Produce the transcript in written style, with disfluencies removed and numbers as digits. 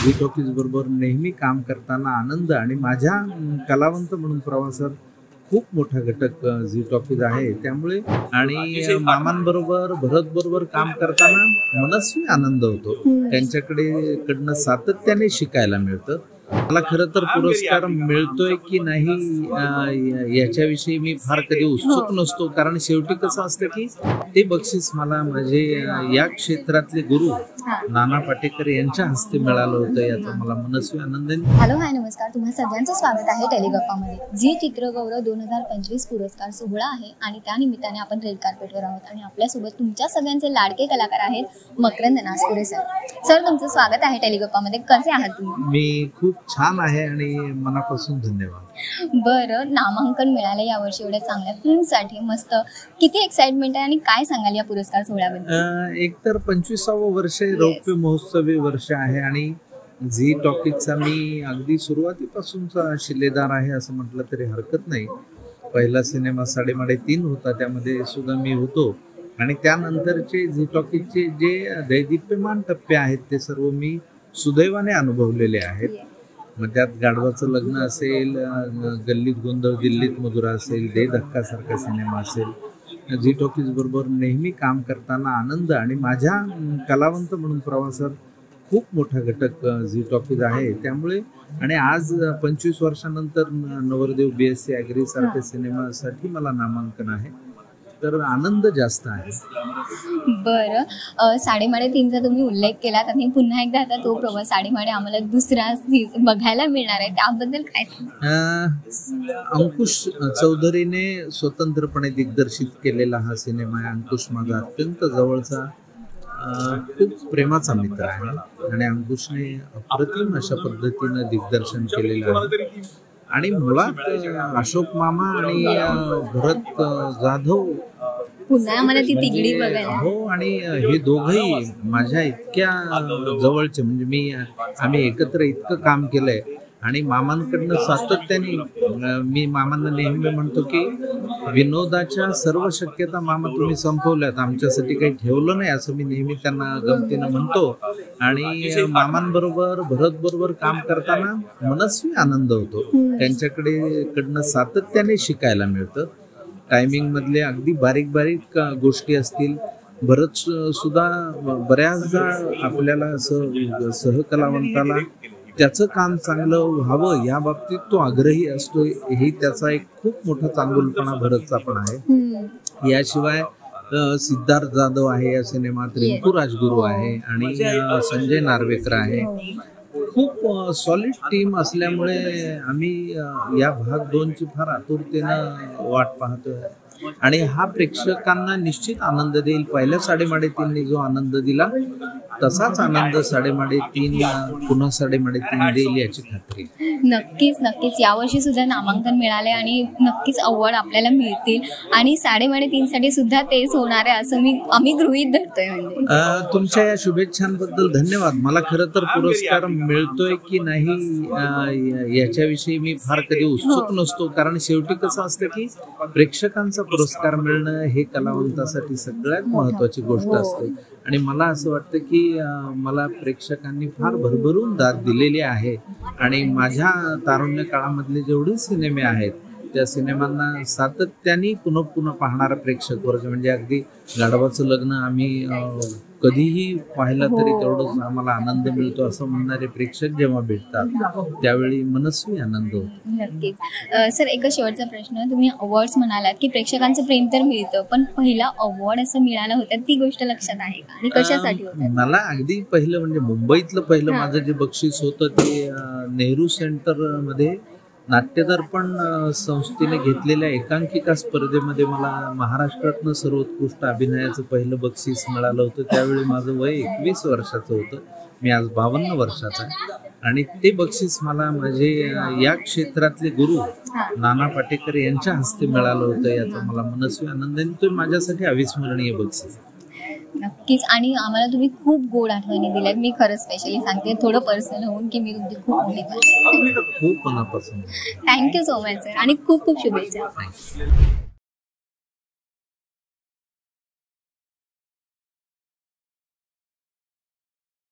Zee talkies बरोबर नेहमी काम करताना आनंद आणि माझ्या कलावंत म्हणून प्रवासात खूप मोठा घटक झी टॉकीज आहे. त्यामुळे आणि मामांबरोबर भरत बरोबर काम करताना मनस्वी आनंद होतो. त्यांच्याकडनं सातत्याने शिकायला मिळतं. मला खरं तर पुरस्कार मिळतोय की नाही याच्याविषयी मी फार कधी उत्सुक नसतो, कारण शेवटी कसं असतं की ते बक्षीस मला माझे या क्षेत्रातले गुरु नाना पाटेकर यांच्या हस्ते मिळालं होतं. याचा मला मनस्वी आनंद आहे. हॅलो हाय नमस्कार, तुम्हा सगळ्यांचं स्वागत आहे टेलिगप्पामध्ये. झी चित्रगौरव 2025 पुरस्कार सोहळा आहे आणि त्या निमित्ताने आपण रेड कार्पेटवर आहोत आणि आपल्यासोबत तुमच्या सगळ्यांचे लाडके कलाकार आहेत मकरंद नासपुरे सर. सर तुमचं स्वागत आहे टेलिगप्पामध्ये. कसे आहात तुम्ही? मी खूप छान आहे आणि मनापासून धन्यवाद. बरं, नामांकन मिळालं यावर्षी एवढ्या चांगल्या फिल्मसाठी. मस्त, किती एक्साइटमेंट आहे आणि काय सांगाल या पुरस्कार सोहळ्याबद्दल? एक तर 25वे वर्ष रौप्य महोत्सवी वर्ष आहे आणि झी टॉकीजचा मी अगदी सुरुवातीपासूनचा शिलेदार आहे असं म्हटलं तरी हरकत नाही. पहिला सिनेमा 3.5 होता, त्यामध्ये सुद्धा मी होतो आणि त्यानंतरचे झी टॉकीजचे जे दैदिप्यमान टप्पे आहेत ते सर्व मी सुदैवाने अनुभवलेले आहेत. मग त्यात गाढवाचं लग्न असेल, गल्लीत गोंधळ दिल्लीत मधुरा असेल, दे धक्का सारखा सिनेमा असेल, झी टॉकीज बरोबर नेहमी काम करताना आनंद आणि माझ्या कलावंत म्हणून प्रवासात खूप मोठा घटक झी टॉकीज आहे. त्यामुळे आणि आज 25 वर्षानंतर नवरदेव BSc ॲग्री सारख्या सिनेमासाठी मला नामांकन आहे, तर आनंद जास्त आहे. बरं, 3.5चा तुम्ही उल्लेख केला आणि पुन्हा एकदा आता तो प्रवास 3.5 आम्हाला दुसरा बघायला मिळणार आहे, त्याबद्दल काय? अंकुश चौधरीने स्वतंत्रपणे दिग्दर्शित केलेला हा सिनेमा आहे. अंकुश माझा अत्यंत जवळचा खूप प्रेमाचा मित्र आहे आणि अंकुशने अप्रतिम अशा पद्धतीनं दिग्दर्शन केलेलं आहे. आणि मुळात अशोक मामा आणि भरत जाधव पुन्हा आम्हाला ती तिगडी बघायला. हो, आणि हे दोघंही माझ्या इतक्या जवळचे, म्हणजे आम्ही एकत्र इतकं काम केलंय आणि मामांकडनं सातत्याने मी मामांना नेहमी म्हणतो की विनोदाच्या सर्व शक्यता मामा तुम्ही संपवल्यात, आमच्यासाठी काही ठेवलं नाही असं मी नेहमी त्यांना गमतीनं म्हणतो. आणि मामांबरोबर भरत बरोबर काम करताना मनस्वी आनंद होतो. त्यांच्याकडनं सातत्याने शिकायला मिळतं. टायमिंग मधले अगदी बारीक बारीक गोष्टी असतील. भरत सुद्धा बऱ्याचदा आपल्याला सहकलावंताला त्याचं काम चांगलं व्हावं या बाबतीत तो आग्रही असतो. हे त्याचा एक खूप मोठा चांगुलपणा भरतचा पण आहे. याशिवाय सिद्धार्थ जाधव आहे या सिनेमात, रिंकू राजगुरू आहे आणि संजय नार्वेकर आहे. खूप सॉलिड टीम असल्यामुळे आम्ही या भाग 2ची फार आतुरतेनं वाट पाहतोय आणि हा प्रेक्षकांना निश्चित आनंद देईल. पहिल्या 3.5 जो आनंद दिला तसाच आनंद 3.5 पुन्हा 3.5 देईल याची खात्री. नक्कीच नक्कीच यावर्षी सुद्धा नामांकन मिळाले आणि नक्कीच अवॉर्ड आपल्याला मिळतील आणि 3.5 साठी सुद्धा तेच होणार आहे असं आम्ही गृहीत धरतोय. म्हणजे तुमच्या या शुभेच्छांबद्दल धन्यवाद. मला खरं तर पुरस्कार मिळतोय की नाही याच्याविषयी मी फार कधी उत्सुक नसतो, कारण शेवटी कसं असतं की प्रेक्षकांचा पुरस्कार मिळणं हे कलावंतासाठी सगळ्यात महत्वाची गोष्ट असते. आणि मला असं वाटतं की मला प्रेक्षकांनी फार भरभरून दाद दिलेली आहे आणि माझ्या तारुण्य काळामधले जेवढे सिनेमे आहेत त्या सिनेमांना सातत्याने पुन्हा पुन्हा पाहणारा प्रेक्षक वर्ग, म्हणजे अगदी गाढवाचं लग्न आम्ही कधीही पाहिलं तरी तेवढंच आम्हाला आनंद मिळतो असं म्हणणारे प्रेक्षक जेव्हा भेटतात त्यावेळी मनस्वी आनंद होतो. नक्कीच. सर, एक शेवटचा प्रश्न, तुम्ही अवॉर्ड्स म्हणालात की प्रेक्षकांचं प्रेम तर मिळतं, पण पहिला अवॉर्ड असं मिळालं होतं ती गोष्ट लक्षात आहे का आणि कशासाठी होतं? मला अगदी पहिलं म्हणजे मुंबईतलं पहिलं माझं जे बक्षीस होतं ते नेहरू सेंटर मध्ये नाट्यदर्पण संस्थेने घेतलेल्या एकांकिका स्पर्धेमध्ये मला महाराष्ट्रातनं सर्वोत्कृष्ट अभिनयाचं पहिलं बक्षीस मिळालं होतं. त्यावेळी माझं वय 21 वर्षाचं होतं. मी आज 52 वर्षाचा आहे आणि ते बक्षीस मला माझे या क्षेत्रातले गुरु नाना पाटेकर यांच्या हस्ते मिळालं होतं. याचा मला मनस्वी आनंद आहे. तो माझ्यासाठी अविस्मरणीय बक्षीस. नक्कीच. आणि आम्हाला तुम्ही खूप गोड आठवणी दिल्यात. मी खरं स्पेशली सांगते, थोडं पर्सनल होऊन की मी तुमची खूप मोठी खूप मनापासून थँक्यू सो मच सर आणि खूप खूप शुभेच्छा.